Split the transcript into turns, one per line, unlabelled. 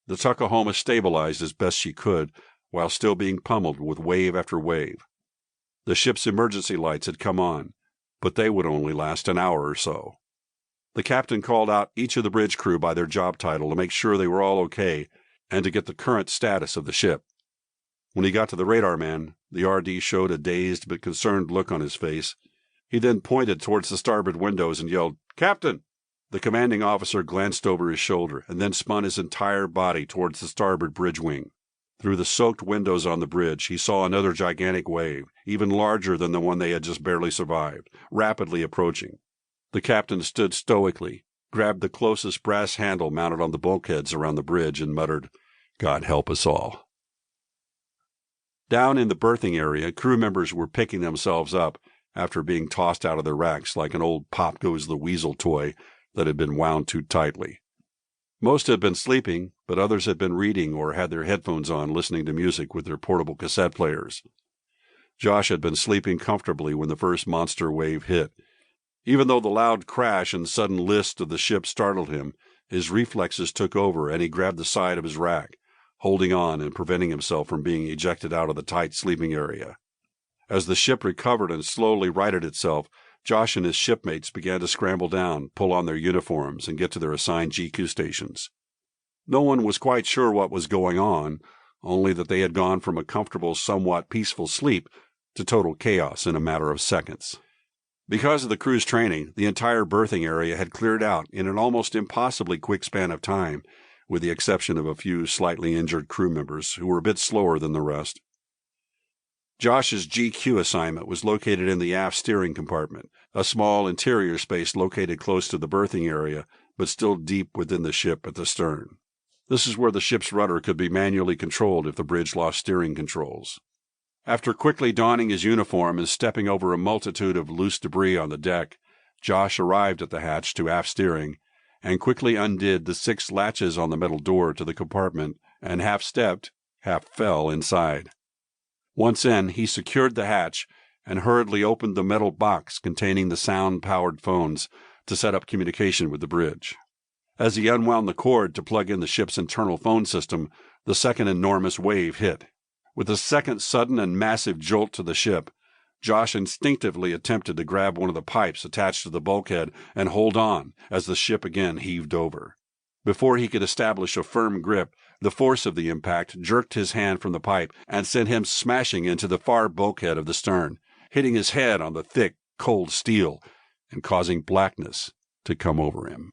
The Tuckahoma stabilized as best she could, while still being pummeled with wave after wave. The ship's emergency lights had come on, but they would only last an hour or so. The captain called out each of the bridge crew by their job title to make sure they were all okay and to get the current status of the ship. When he got to the radar man, the RD showed a dazed but concerned look on his face. He then pointed towards the starboard windows and yelled, "Captain!" The commanding officer glanced over his shoulder and then spun his entire body towards the starboard bridge wing. Through the soaked windows on the bridge, he saw another gigantic wave, even larger than the one they had just barely survived, rapidly approaching. The captain stood stoically, grabbed the closest brass handle mounted on the bulkheads around the bridge, and muttered, "God help us all." Down in the berthing area, crew members were picking themselves up after being tossed out of their racks like an old Pop Goes the Weasel toy that had been wound too tightly. Most had been sleeping, but others had been reading or had their headphones on listening to music with their portable cassette players. Josh had been sleeping comfortably when the first monster wave hit. Even though the loud crash and sudden list of the ship startled him, his reflexes took over and he grabbed the side of his rack, holding on and preventing himself from being ejected out of the tight sleeping area. As the ship recovered and slowly righted itself, Josh and his shipmates began to scramble down, pull on their uniforms, and get to their assigned GQ stations. No one was quite sure what was going on, only that they had gone from a comfortable, somewhat peaceful sleep to total chaos in a matter of seconds. Because of the crew's training, the entire berthing area had cleared out in an almost impossibly quick span of time, with the exception of a few slightly injured crew members who were a bit slower than the rest. Josh's GQ assignment was located in the aft steering compartment, a small interior space located close to the berthing area, but still deep within the ship at the stern. This is where the ship's rudder could be manually controlled if the bridge lost steering controls. After quickly donning his uniform and stepping over a multitude of loose debris on the deck, Josh arrived at the hatch to aft steering and quickly undid the 6 latches on the metal door to the compartment and half stepped, half fell inside. Once in, he secured the hatch and hurriedly opened the metal box containing the sound-powered phones to set up communication with the bridge. As he unwound the cord to plug in the ship's internal phone system, the second enormous wave hit. With a second sudden and massive jolt to the ship, Josh instinctively attempted to grab one of the pipes attached to the bulkhead and hold on as the ship again heaved over. Before he could establish a firm grip, the force of the impact jerked his hand from the pipe and sent him smashing into the far bulkhead of the stern, hitting his head on the thick, cold steel and causing blackness to come over him.